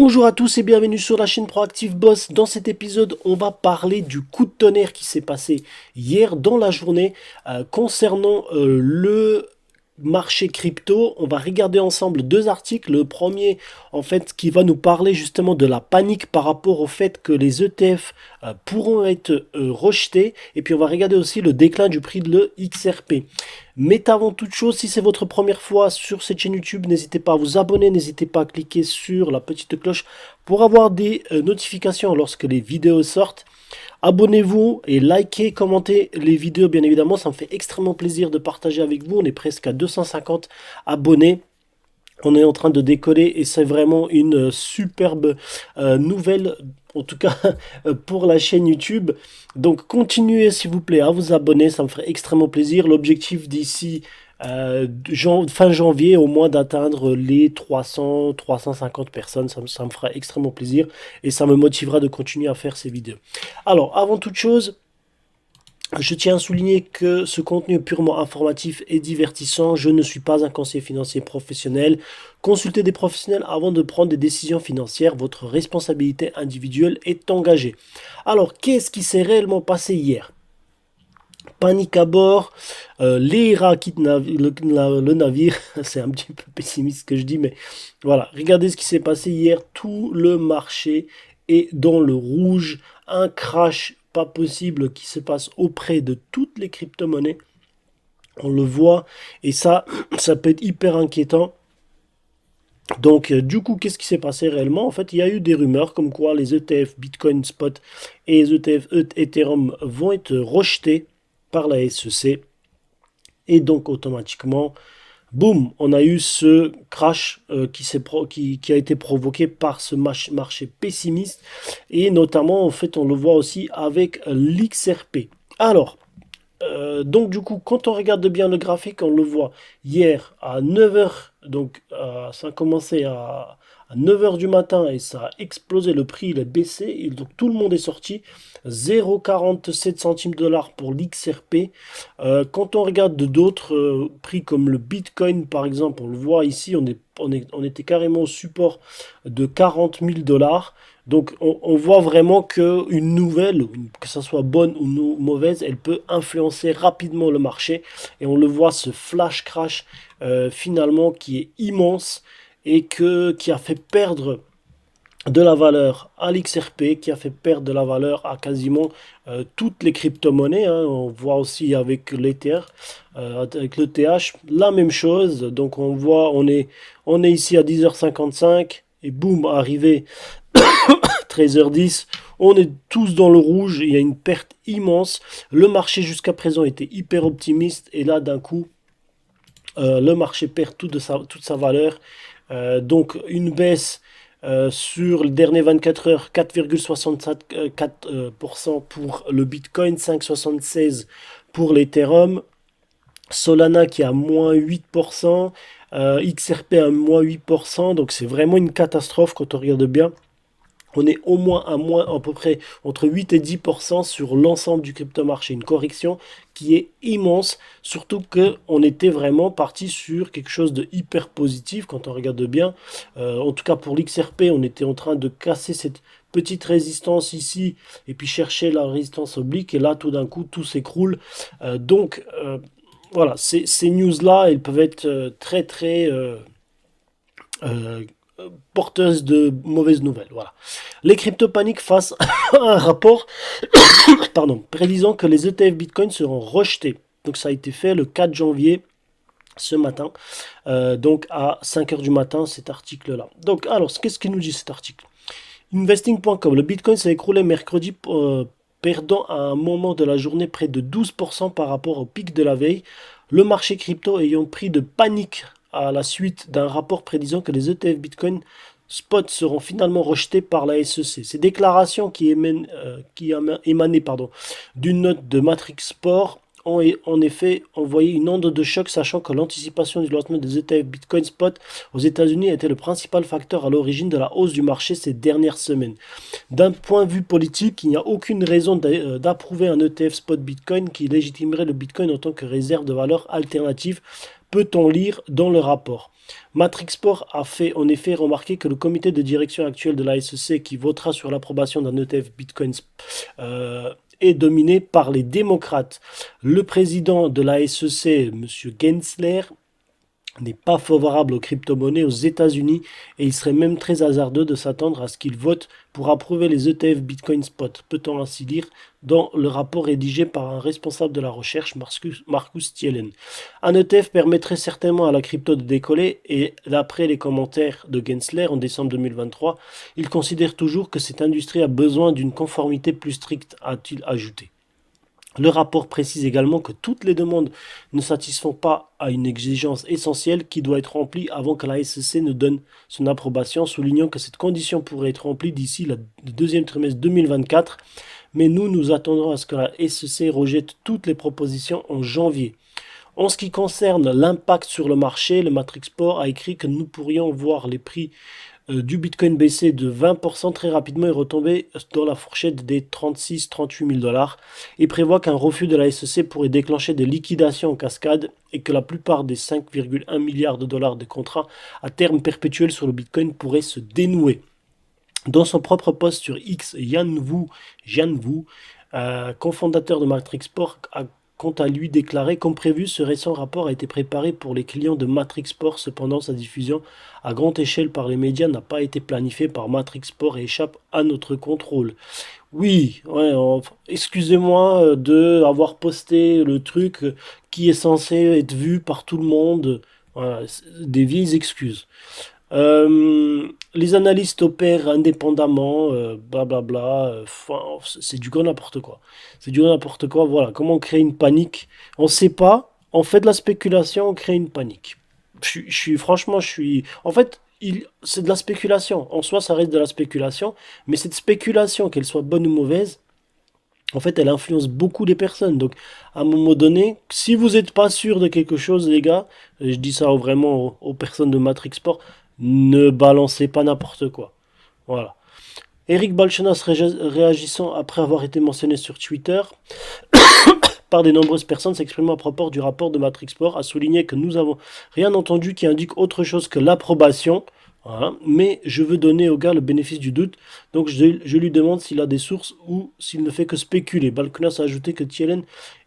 Bonjour à tous et bienvenue sur la chaîne Proactive Boss. Dans cet épisode, on va parler du coup de tonnerre qui s'est passé hier dans la journée concernant le marché crypto. On va regarder ensemble deux articles. Le premier, en fait, qui va nous parler justement de la panique par rapport au fait que les ETF pourront être rejetés. Et puis on va regarder aussi le déclin du prix de le XRP. Mais avant toute chose, si c'est votre première fois sur cette chaîne YouTube, n'hésitez pas à vous abonner, n'hésitez pas à cliquer sur la petite cloche pour avoir des notifications lorsque les vidéos sortent. Abonnez-vous et likez, commentez les vidéos bien évidemment, ça me fait extrêmement plaisir de partager avec vous. On est presque à 250 abonnés. On est en train de décoller et c'est vraiment une superbe nouvelle, en tout cas pour la chaîne YouTube. Donc continuez s'il vous plaît à vous abonner, ça me ferait extrêmement plaisir. L'objectif d'ici fin janvier au moins d'atteindre les 300-350 personnes, ça me fera extrêmement plaisir et ça me motivera de continuer à faire ces vidéos. Alors avant toute chose, je tiens à souligner que ce contenu est purement informatif et divertissant. Je ne suis pas un conseiller financier professionnel. Consultez des professionnels avant de prendre des décisions financières. Votre responsabilité individuelle est engagée. Alors, qu'est-ce qui s'est réellement passé hier? Panique à bord, les rats quittent le navire. C'est un petit peu pessimiste ce que je dis, mais voilà. Regardez ce qui s'est passé hier. Tout le marché est dans le rouge. Un crash pas possible qui se passe auprès de toutes les crypto-monnaies. On le voit et ça peut être hyper inquiétant. Donc, du coup, qu'est-ce qui s'est passé réellement? En fait, il y a eu des rumeurs comme quoi les ETF Bitcoin Spot et les ETF Ethereum vont être rejetés par la SEC. Et donc, automatiquement, boum, on a eu ce crash qui a été provoqué par ce marché pessimiste. Et notamment, en fait, on le voit aussi avec l'XRP. Alors, donc du coup, quand on regarde bien le graphique, on le voit hier à 9 heures. Donc ça a commencé à 9 heures du matin et ça a explosé, le prix il est baissé, et donc tout le monde est sorti. 0,47 centimes de dollars pour l'XRP. Quand on regarde d'autres prix comme le Bitcoin par exemple, on le voit ici, on était carrément au support de 40 000 dollars. Donc on voit vraiment qu'une nouvelle, que ce soit bonne ou mauvaise, elle peut influencer rapidement le marché. Et on le voit, ce flash crash finalement qui est immense et qui a fait perdre de la valeur à l'XRP, qui a fait perdre de la valeur à quasiment toutes les crypto-monnaies, hein. On voit aussi avec l'Ether, avec le TH, la même chose. Donc on voit, on est ici à 10h55 et boum, arrivé 13h10, on est tous dans le rouge, il y a une perte immense. Le marché jusqu'à présent était hyper optimiste et là d'un coup, le marché perd toute sa valeur. Donc une baisse sur les derniers 24 heures, 4,64% pour le Bitcoin, 5,76% pour l'Ethereum, Solana qui est à moins 8%, XRP à moins 8%, donc c'est vraiment une catastrophe quand on regarde bien. On est au moins à peu près entre 8 et 10% sur l'ensemble du crypto-marché. Une correction qui est immense, surtout qu'on était vraiment parti sur quelque chose de hyper positif quand on regarde bien. En tout cas pour l'XRP, on était en train de casser cette petite résistance ici et puis chercher la résistance oblique. Et là, tout d'un coup, tout s'écroule. Voilà, ces news-là, elles peuvent être très très euh, porteuses de mauvaises nouvelles. Voilà. Les crypto-paniques face à un rapport pardon, prédisant que les ETF Bitcoin seront rejetés. Donc ça a été fait le 4 janvier ce matin, donc à 5 heures du matin, cet article-là. Donc alors, qu'est-ce qu'il nous dit cet article? Investing.com, le Bitcoin s'est écroulé mercredi, perdant à un moment de la journée près de 12% par rapport au pic de la veille, le marché crypto ayant pris de panique à la suite d'un rapport prédisant que les ETF Bitcoin Spot seront finalement rejetés par la SEC. Ces déclarations qui émanaient d'une note de Matrix Sport ont en effet envoyé une onde de choc, sachant que l'anticipation du lancement des ETF Bitcoin Spot aux États-Unis était le principal facteur à l'origine de la hausse du marché ces dernières semaines. D'un point de vue politique, il n'y a aucune raison d'approuver un ETF Spot Bitcoin qui légitimerait le Bitcoin en tant que réserve de valeur alternative peut-on lire dans le rapport. Matrixport a fait en effet remarquer que le comité de direction actuel de la SEC qui votera sur l'approbation d'un ETF Bitcoin est dominé par les démocrates. Le président de la SEC, M. Gensler, n'est pas favorable aux crypto-monnaies aux États-Unis et il serait même très hasardeux de s'attendre à ce qu'il vote pour approuver les ETF Bitcoin Spot. Peut-on ainsi lire dans le rapport rédigé par un responsable de la recherche, Marcus Thielen. Un ETF permettrait certainement à la crypto de décoller et d'après les commentaires de Gensler en décembre 2023, il considère toujours que cette industrie a besoin d'une conformité plus stricte, a-t-il ajouté. Le rapport précise également que toutes les demandes ne satisfont pas à une exigence essentielle qui doit être remplie avant que la SEC ne donne son approbation, soulignant que cette condition pourrait être remplie d'ici le deuxième trimestre 2024, mais nous attendrons à ce que la SEC rejette toutes les propositions en janvier. En ce qui concerne l'impact sur le marché, le Matrixport a écrit que nous pourrions voir les prix du Bitcoin baisser de 20% très rapidement et retomber dans la fourchette des 36-38 000 dollars et prévoit qu'un refus de la SEC pourrait déclencher des liquidations en cascade et que la plupart des 5,1 milliards de dollars de contrats à terme perpétuel sur le Bitcoin pourraient se dénouer. Dans son propre post sur X, Yan Wu, cofondateur de Matrixport, a quant à lui déclaré, comme prévu, ce récent rapport a été préparé pour les clients de Matrixport. Cependant, sa diffusion à grande échelle par les médias n'a pas été planifiée par Matrixport et échappe à notre contrôle. Oui, ouais, excusez-moi de avoir posté le truc qui est censé être vu par tout le monde. Voilà, des vieilles excuses. Les analystes opèrent indépendamment, blablabla. C'est du grand n'importe quoi. C'est du grand n'importe quoi. Voilà, comment créer une panique? On ne sait pas. On fait de la spéculation, on crée une panique. Franchement, je suis. En fait, c'est de la spéculation. En soi, ça reste de la spéculation. Mais cette spéculation, qu'elle soit bonne ou mauvaise, en fait, elle influence beaucoup les personnes. Donc, à un moment donné, si vous n'êtes pas sûr de quelque chose, les gars, et je dis ça vraiment aux personnes de Matrixport, ne balancez pas n'importe quoi. Voilà. Eric Balchunas réagissant après avoir été mentionné sur Twitter par de nombreuses personnes s'exprimant à propos du rapport de Matrixport a souligné que nous avons rien entendu qui indique autre chose que l'approbation. Voilà. Mais je veux donner au gars le bénéfice du doute, donc je lui demande s'il a des sources ou s'il ne fait que spéculer. Balchunas a ajouté que Thielen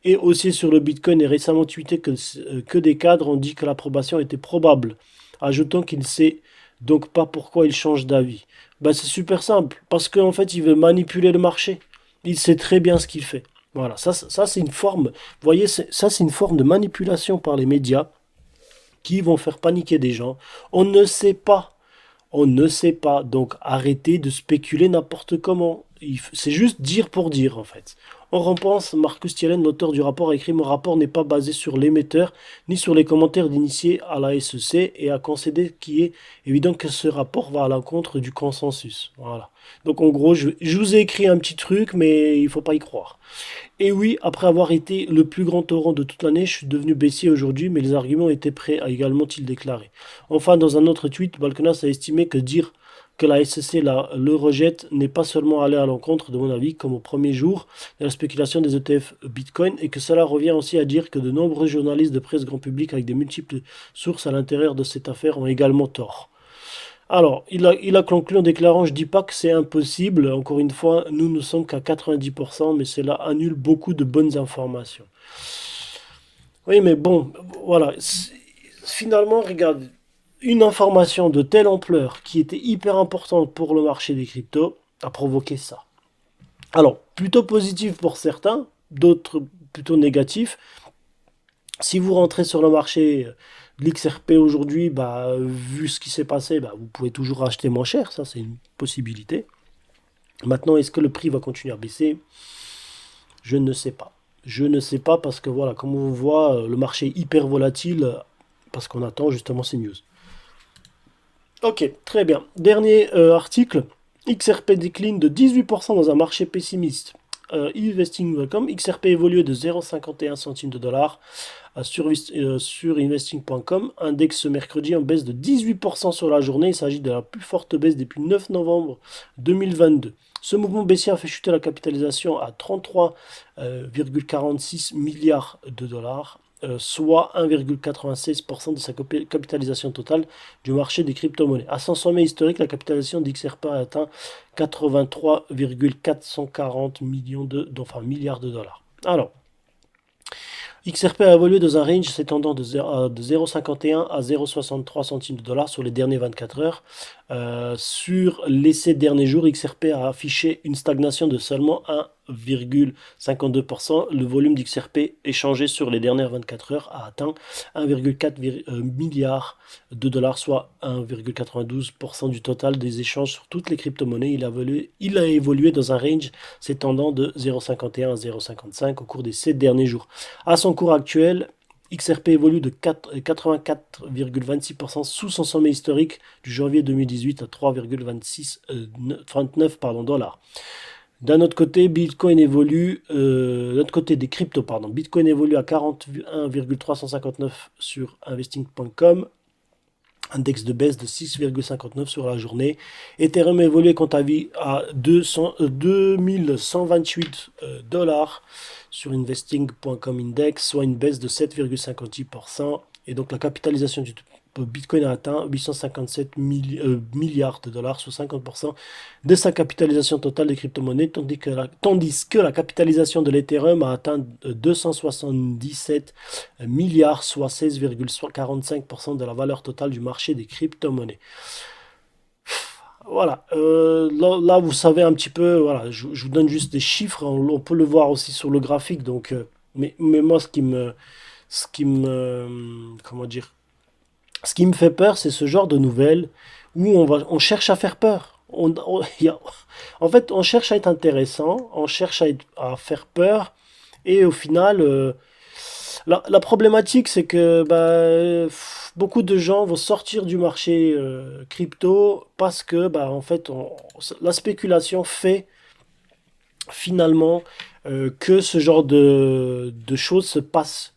est aussi sur le Bitcoin et récemment tweeté que des cadres ont dit que l'approbation était probable, ajoutant qu'il ne sait donc pas pourquoi il change d'avis. Bah, c'est super simple, parce qu'en fait il veut manipuler le marché. Il sait très bien ce qu'il fait. Voilà, ça c'est une forme, vous voyez, ça c'est une forme de manipulation par les médias qui vont faire paniquer des gens. On ne sait pas, donc arrêtez de spéculer n'importe comment. C'est juste dire pour dire en fait. On repense, Marcus Thielen, l'auteur du rapport, a écrit: mon rapport n'est pas basé sur l'émetteur ni sur les commentaires d'initiés à la SEC et a concédé qu'il est évident que ce rapport va à l'encontre du consensus. Voilà. Donc en gros, je vous ai écrit un petit truc, mais il ne faut pas y croire. Et oui, après avoir été le plus grand torrent de toute l'année, je suis devenu baissier aujourd'hui, mais les arguments étaient prêts, a également-il déclaré. Enfin, dans un autre tweet, Balchunas a estimé que dire que la SEC le rejette n'est pas seulement aller à l'encontre, de mon avis, comme au premier jour de la spéculation des ETF Bitcoin, et que cela revient aussi à dire que de nombreux journalistes de presse grand public avec des multiples sources à l'intérieur de cette affaire ont également tort. Alors, il a conclu en déclarant: je dis pas que c'est impossible, encore une fois, nous ne sommes qu'à 90%, mais cela annule beaucoup de bonnes informations. Oui, mais bon, voilà. Finalement, regarde, une information de telle ampleur qui était hyper importante pour le marché des cryptos a provoqué ça. Alors, plutôt positif pour certains, d'autres plutôt négatifs. Si vous rentrez sur le marché de l'XRP aujourd'hui, bah, vu ce qui s'est passé, bah, vous pouvez toujours acheter moins cher, ça c'est une possibilité. Maintenant, est-ce que le prix va continuer à baisser? Je ne sais pas. Je ne sais pas parce que voilà, comme on voit, le marché est hyper volatile parce qu'on attend justement ces news. Ok, très bien. Dernier article. XRP décline de 18% dans un marché pessimiste. Investing.com, XRP évolué de 0,51 centimes de dollar sur investing.com, index ce mercredi en baisse de 18% sur la journée. Il s'agit de la plus forte baisse depuis 9 novembre 2022. Ce mouvement baissier a fait chuter la capitalisation à 33,46 milliards de dollars. soit 1,96% de sa capitalisation totale du marché des crypto-monnaies. À son sommet historique, la capitalisation d'XRP a atteint 83,440 milliards de dollars. Alors, XRP a évolué dans un range s'étendant de 0,51 à 0,63 centimes de dollars sur les dernières 24 heures. Sur les 7 derniers jours, XRP a affiché une stagnation de seulement 1,52%. Le volume d'XRP échangé sur les dernières 24 heures a atteint 1,4 milliard de dollars, soit 1,92% du total des échanges sur toutes les crypto-monnaies. Il a évolué dans un range s'étendant de 0,51 à 0,55 au cours des 7 derniers jours. À son cours actuel, XRP évolue de 84,26% sous son sommet historique du janvier 2018 à 3,29 dollars. D'un autre côté, Bitcoin évolue, des cryptos, Bitcoin évolue à 41,359 sur investing.com, index de baisse de 6,59 sur la journée. Ethereum évolue quant à lui à 2128 dollars sur investing.com index, soit une baisse de 7,58%. Et donc la capitalisation du Bitcoin a atteint 857 milliards de dollars, soit 50% de sa capitalisation totale des crypto-monnaies, tandis que la capitalisation de l'Ethereum a atteint 277 milliards, soit 16,45% de la valeur totale du marché des crypto-monnaies. Voilà, là, vous savez un petit peu, voilà, je vous donne juste des chiffres, on peut le voir aussi sur le graphique, donc, mais moi comment dire, ce qui me fait peur, c'est ce genre de nouvelles où on cherche à faire peur. En fait, on cherche à être intéressant, on cherche à faire peur, et au final, la problématique, c'est que beaucoup de gens vont sortir du marché crypto parce que, en fait, la spéculation fait finalement que ce genre de choses se passent.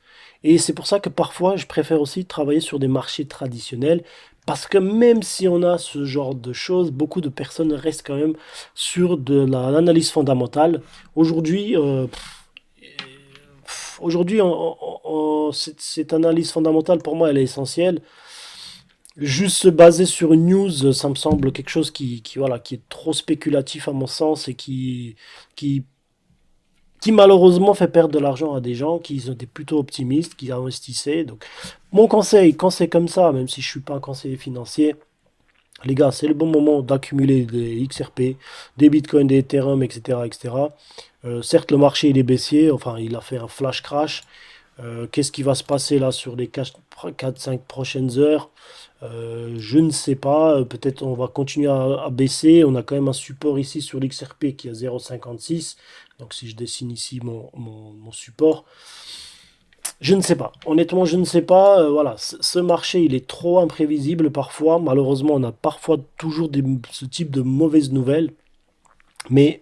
Et c'est pour ça que parfois, je préfère aussi travailler sur des marchés traditionnels. Parce que même si on a ce genre de choses, beaucoup de personnes restent quand même sur de l'analyse fondamentale. Aujourd'hui, cette analyse fondamentale, pour moi, elle est essentielle. Juste se baser sur une news, ça me semble quelque chose voilà, qui est trop spéculatif à mon sens et qui, qui malheureusement fait perdre de l'argent à des gens qui étaient plutôt optimistes, qui investissaient. Donc, mon conseil, quand c'est comme ça, même si je suis pas un conseiller financier, les gars, c'est le bon moment d'accumuler des XRP, des Bitcoins, des Ethereum, etc., etc. Certes, le marché il est baissier, enfin, il a fait un flash crash. Qu'est-ce qui va se passer là sur les 4-5 prochaines heures? Je ne sais pas. Peut-être on va continuer à baisser. On a quand même un support ici sur l'XRP qui est à 0,56. Donc si je dessine ici mon support, je ne sais pas. Honnêtement, je ne sais pas. Voilà, ce marché, il est trop imprévisible parfois. Malheureusement, on a parfois toujours ce type de mauvaises nouvelles. Mais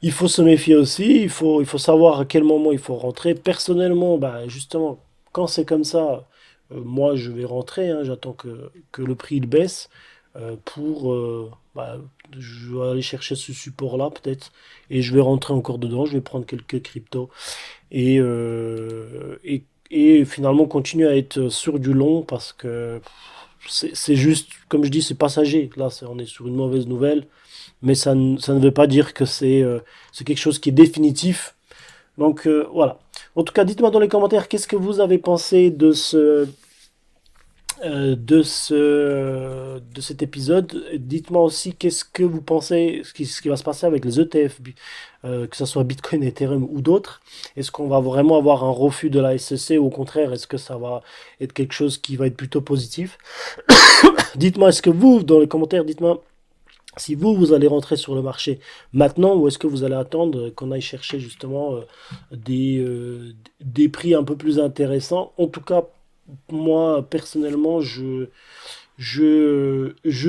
il faut se méfier aussi. Il faut savoir à quel moment il faut rentrer. Personnellement, justement, quand c'est comme ça, moi, je vais rentrer. Hein. J'attends que le prix il baisse pour... je vais aller chercher ce support-là peut-être. Et je vais rentrer encore dedans. Je vais prendre quelques cryptos et finalement continuer à être sur du long parce que c'est juste, comme je dis, c'est passager. Là, on est sur une mauvaise nouvelle, mais ça ne veut pas dire que c'est quelque chose qui est définitif. Donc voilà. En tout cas, dites-moi dans les commentaires qu'est-ce que vous avez pensé de cet épisode. Dites-moi aussi qu'est-ce que vous pensez, ce qui va se passer avec les ETF, que ce soit Bitcoin, Ethereum ou d'autres. Est-ce qu'on va vraiment avoir un refus de la SEC ou au contraire, est-ce que ça va être quelque chose qui va être plutôt positif? Dites-moi, est-ce que vous, dans les commentaires, dites-moi si vous allez rentrer sur le marché maintenant ou est-ce que vous allez attendre qu'on aille chercher justement des prix un peu plus intéressants. En tout cas, moi, personnellement, je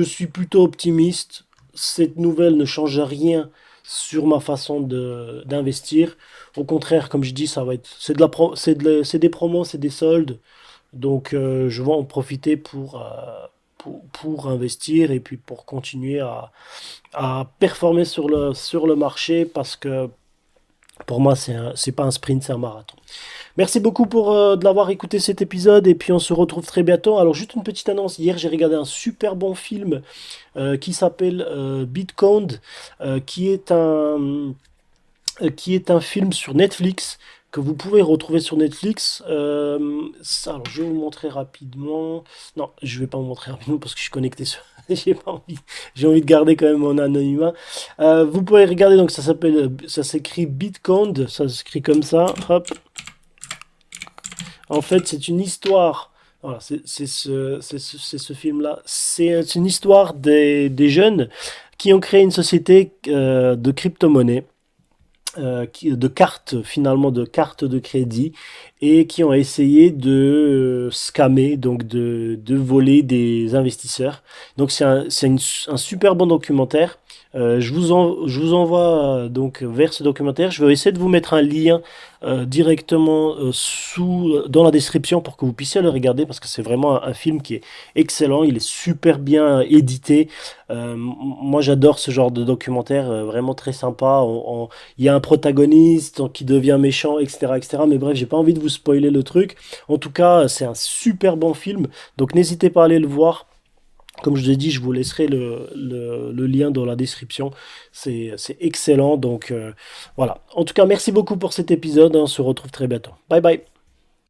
suis plutôt optimiste. Cette nouvelle ne change rien sur ma façon d'investir. Au contraire, comme je dis, c'est des promos, c'est des soldes. Donc, je vais en profiter pour investir et puis pour continuer à performer sur le marché parce que Pour moi, c'est pas un sprint, c'est un marathon. Merci beaucoup de l'avoir écouté cet épisode et puis on se retrouve très bientôt. Alors juste une petite annonce, hier j'ai regardé un super bon film qui s'appelle Bitcount, qui est qui est un film sur Netflix que vous pouvez retrouver sur Netflix. Alors, je vais vous montrer rapidement. Non, je vais pas vous montrer rapidement parce que je suis connecté sur. J'ai pas envie. J'ai envie de garder quand même mon anonymat. Vous pouvez regarder. Donc, ça s'écrit Bitcoin. Ça s'écrit comme ça. Hop. En fait, c'est une histoire. Voilà, c'est ce film-là. C'est une histoire des jeunes qui ont créé une société de crypto-monnaie de cartes, finalement de cartes de crédit, et qui ont essayé de scammer, donc de voler des investisseurs. Donc un super bon documentaire. Je vous envoie donc vers ce documentaire. Je vais essayer de vous mettre un lien directement dans la description pour que vous puissiez le regarder parce que c'est vraiment un film qui est excellent. Il est super bien édité. Moi, j'adore ce genre de documentaire, vraiment très sympa. Il y a un protagoniste qui devient méchant, etc., etc. Mais bref, j'ai pas envie de vous spoiler le truc. En tout cas, c'est un super bon film. Donc, n'hésitez pas à aller le voir. Comme je vous ai dit, je vous laisserai le lien dans la description. C'est excellent. Donc, voilà. En tout cas, merci beaucoup pour cet épisode. On se retrouve très bientôt. Bye bye.